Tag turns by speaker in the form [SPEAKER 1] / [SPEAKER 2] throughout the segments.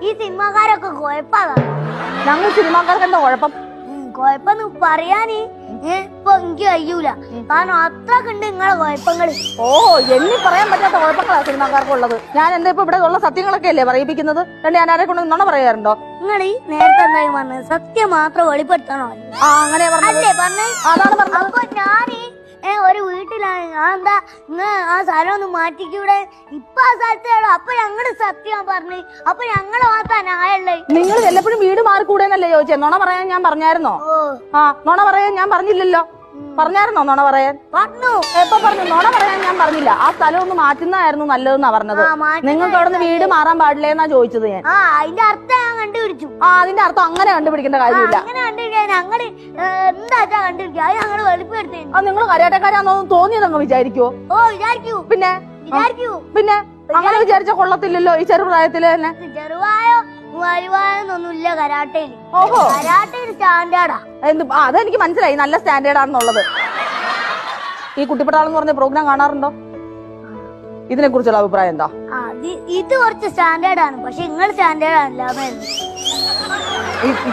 [SPEAKER 1] ഈ സിനിമാക്കാരൊക്കെ കുഴപ്പമാണ്.
[SPEAKER 2] ഞങ്ങൾ സിനിമാക്കാർക്ക് എന്താ കുഴപ്പം?
[SPEAKER 1] കുഴപ്പമെന്ന് പറയാന് ഇപ്പൊ എനിക്ക് കഴിയൂല. കാരണം അത്രക്കുണ്ട് നിങ്ങളെ കുഴപ്പങ്ങള്.
[SPEAKER 2] ഓ, എണ്ണി പറയാൻ പറ്റാത്ത കുഴപ്പങ്ങളാ സിനിമാക്കാർക്കുള്ളത്. ഞാൻ എന്താ ഇപ്പൊ ഇവിടെ ഉള്ള സത്യങ്ങളൊക്കെ അല്ലേ പറയിപ്പിക്കുന്നത്? ഞാൻ ആരെ കൊണ്ട് നുണ പറയാറുണ്ടോ?
[SPEAKER 1] നിങ്ങൾ ഈ നേരത്തെ എന്തായാലും പറഞ്ഞത് സത്യം മാത്രം വെളിപ്പെടുത്തണോ?
[SPEAKER 2] അങ്ങനെ
[SPEAKER 1] അല്ലേ പറഞ്ഞേ?
[SPEAKER 2] അതാണ് പറഞ്ഞത്.
[SPEAKER 1] അപ്പൊ ഞാന് ഒരു വീട്ടിലാണ്. എന്താ ആ സ്ഥലം ഒന്ന് മാറ്റിക്കൂടെ? ഇപ്പൊ ആ സ്ഥലത്തേടോ. അപ്പൊ ഞങ്ങള് സത്യം പറഞ്ഞു. അപ്പൊ ഞങ്ങള് മാത്രം ന്യായമുള്ളേ.
[SPEAKER 2] നിങ്ങൾ വല്ലപ്പോഴും വീട് മാറിക്കൂടെന്നല്ലേ ചോദിച്ചേ? നുണ പറയാൻ ഞാൻ പറഞ്ഞായിരുന്നോ? നുണ പറയാൻ ഞാൻ പറഞ്ഞില്ലല്ലോ. പറഞ്ഞായിരുന്നോ നുണ പറയാൻ?
[SPEAKER 1] പറഞ്ഞു.
[SPEAKER 2] എപ്പോ പറഞ്ഞു? നുണ പറയാൻ ഞാൻ പറഞ്ഞില്ല. ആ സ്ഥലം ഒന്ന് മാറ്റുന്നതായിരുന്നു നല്ലതെന്നാ പറഞ്ഞത്. നിങ്ങൾക്ക് അവിടെ നിന്ന് വീട് മാറാൻ പാടില്ലേന്നാ ചോദിച്ചത് ഞാൻ.
[SPEAKER 1] അതിന്റെ അർത്ഥം ഞാൻ കണ്ടുപിടിച്ചു.
[SPEAKER 2] അതിന്റെ അർത്ഥം അങ്ങനെ കണ്ടുപിടിക്കേണ്ട കാര്യമില്ല.
[SPEAKER 1] അങ്ങനെ കണ്ടുപിടിക്കാൻ ഞങ്ങള് എന്താച്ചാ കണ്ടുപിടിക്കുക. അത് ഞങ്ങള് വെളിപ്പെടുത്തേ.
[SPEAKER 2] നിങ്ങൾ കരാട്ടക്കാരാന്നോ തോന്നിയതങ്ങ് വിചാരിക്കുവോ?
[SPEAKER 1] വിചാരിക്കൂ.
[SPEAKER 2] പിന്നെ പിന്നെ അങ്ങനെ വിചാരിച്ച കൊള്ളത്തില്ലല്ലോ ഈ ചെറുപ്രായത്തില് തന്നെ.
[SPEAKER 1] ചെറുവായോ വലുവായൊന്നൊന്നുമില്ല കരാട്ടയില്.
[SPEAKER 2] ഓഹോ,
[SPEAKER 1] കരാട്ടയിൽ സ്റ്റാൻഡേർഡാ.
[SPEAKER 2] അതെനിക്ക് മനസ്സിലായി, നല്ല സ്റ്റാൻഡേർഡ് ആണെന്നുള്ളത്. ഈ കുട്ടിപ്പട്ടാളെന്ന് പറഞ്ഞ പ്രോഗ്രാം കാണാറുണ്ടോ? ഇതിനെ കുറിച്ചുള്ള അഭിപ്രായം എന്താ?
[SPEAKER 1] ഇത് കുറച്ച് സ്റ്റാൻഡേർഡ് ആണ്. പക്ഷെ നിങ്ങൾ സ്റ്റാൻഡേർഡ് ആണല്ലോ.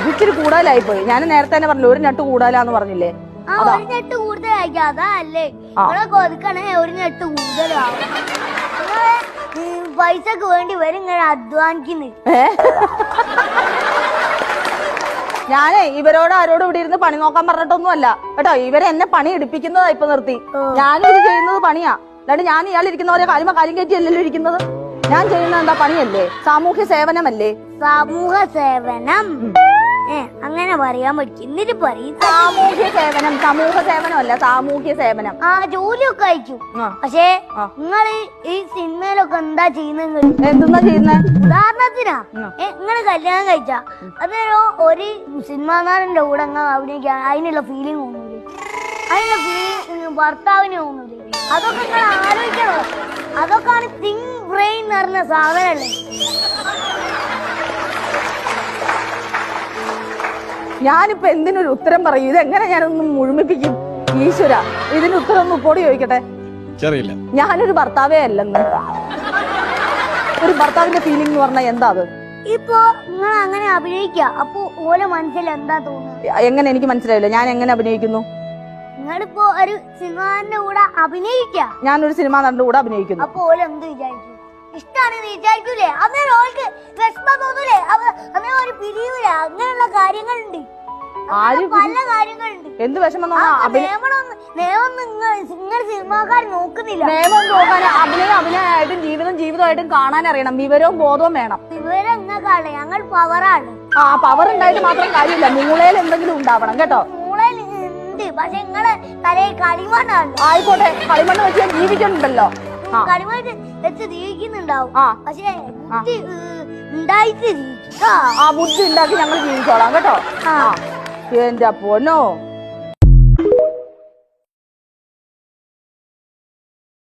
[SPEAKER 2] ഇച്ചിരി കൂടുതലായി പോയി. ഞാൻ നേരത്തെ തന്നെ പറഞ്ഞില്ലേ, ഒരു ഞെട്ട് കൂടുതലാന്ന് പറഞ്ഞില്ലേ?
[SPEAKER 1] ഒരു ഞെട്ട് കൂടുതലായിരിക്കും. അതല്ലേ നിങ്ങളൊക്കെ ഒതുക്കണേ ഒരു ഞെട്ട് കൂടുതലാവും. പൈസക്ക് വേണ്ടി വരും ഇങ്ങനെ അധ്വാനിക്കുന്നു.
[SPEAKER 2] ഞാനേ ഇവരോട് ആരോടും ഇവിടെ ഇരുന്ന് പണി നോക്കാൻ പറഞ്ഞിട്ടൊന്നും അല്ല കേട്ടോ. ഇവരെ എന്നെ പണി എടുപ്പിക്കുന്നതാ ഇപ്പൊ നിർത്തി. ഞാനും ഇത് ചെയ്യുന്നത് പണിയാ. അല്ലാണ്ട് ഞാൻ ഇയാൾ ഇരിക്കുന്നവരെ കാര്യം കയറ്റിയല്ലല്ലോ ഇരിക്കുന്നത്. ഞാൻ ചെയ്യുന്നത് എന്താ പണിയല്ലേ? സാമൂഹ്യ സേവനമല്ലേ?
[SPEAKER 1] സമൂഹ സേവനം അങ്ങനെ പറയാൻ പറ്റും. എന്നിട്ട് പറയും
[SPEAKER 2] സാമൂഹ്യ സേവനം. സമൂഹ സേവനമല്ല, സാമൂഹ്യ സേവനം.
[SPEAKER 1] ജോലിയൊക്കെ അയക്കും. പക്ഷേ നിങ്ങള് ഈ സിനിമയിലൊക്കെ എന്താ ചെയ്യുന്നത്?
[SPEAKER 2] എന്തെന്നാ ചെയ്യുന്നത്?
[SPEAKER 1] ഉദാഹരണത്തിനാ നിങ്ങള് കല്യാണം കഴിച്ച അന്നേരം ഒരു സിനിമാ നടന്റെ കൂടെ അഭിനയിക്കാൻ അതിനുള്ള ഫീലിംഗ് തോന്നൂലേ? അതിനുള്ള ഫീലിംഗ് ഭർത്താവിന് തോന്നൂലേ? അതൊക്കെ നിങ്ങൾ ആലോചിക്കണോ? അതൊക്കെയാണ് തിങ്ക് ബ്രെയിൻ എന്ന് പറഞ്ഞ സാധനല്ലേ.
[SPEAKER 2] ഞാനിപ്പോ എന്തിനൊരു ഉത്തരം പറയും? ഇതെങ്ങനെ ഞാനൊന്ന് മുഴുമിപ്പിക്കും? ഈശ്വര, ഇതിന് ഉത്തരം ഒന്ന് ഉപ്പോടി ചോദിക്കട്ടെ. ഞാനൊരു ഭർത്താവേ അല്ലെന്ന്. ഒരു ഭർത്താവിന്റെ ഫീലിംഗ് എന്ന് പറഞ്ഞാൽ എന്താ അത്?
[SPEAKER 1] ഇപ്പൊ നിങ്ങൾ അങ്ങനെ അഭിനയിക്ക. അപ്പൊ ഓരോ മനസ്സിൽ എന്താ തോന്നുന്നത്?
[SPEAKER 2] എങ്ങനെ? എനിക്ക് മനസ്സിലായില്ല. ഞാൻ എങ്ങനെ അഭിനയിക്കുന്നു?
[SPEAKER 1] നിങ്ങളിപ്പോ ഒരു സിനിമാന്റെ കൂടെ അഭിനയിക്ക.
[SPEAKER 2] ഞാനൊരു സിനിമാ നടന്റെ കൂടെ അഭിനയിക്കുന്നു.
[SPEAKER 1] അപ്പൊ ഓരോ എന്ത് വിചാരിക്കും? ഇഷ്ടാണെന്ന് വിചാരിക്കൂലേ? അന്നേരം ഓൾക്ക് വിഷമം തോന്നൂലേ? അന്നേരം ഒരു പിരിയൂലേ? അങ്ങനെയുള്ള കാര്യങ്ങളുണ്ട്, പല കാര്യങ്ങളുണ്ട്.
[SPEAKER 2] എന്ത് വിഷമം?
[SPEAKER 1] നിയമം നിങ്ങൾ സിനിമാക്കാർ നോക്കുന്നില്ല.
[SPEAKER 2] നിയമം നോക്കാൻ അഭിനയമായിട്ടും ജീവിതമായിട്ടും കാണാൻ അറിയണം. വിവരവും ബോധവും വേണം.
[SPEAKER 1] വിവരം നിങ്ങൾക്കാണ്, ഞങ്ങൾ പവറാണ്.
[SPEAKER 2] പവർ ഉണ്ടായിട്ട് മാത്രം കാര്യമില്ല, മൂളയിൽ എന്തെങ്കിലും ഉണ്ടാവണം കേട്ടോ.
[SPEAKER 1] മൂളയിൽ ഉണ്ട്, പക്ഷെ നിങ്ങളെ തലയിൽ കളിമണ്ണാണ്.
[SPEAKER 2] ആയിക്കോട്ടെ, കളിമണ്ണ് വെച്ച് ഞാൻ ജീവിക്കുന്നുണ്ടല്ലോ.
[SPEAKER 1] കളിമണ്ണ് വെച്ച് ജീവിക്കുന്നുണ്ടാവും. പക്ഷെ ബുദ്ധി ഉണ്ടായിട്ട്
[SPEAKER 2] ബുദ്ധി ഉണ്ടാക്കി ഞങ്ങൾ ജീവിച്ചോളാം കേട്ടോ. എന്റെ പൊന്നോ.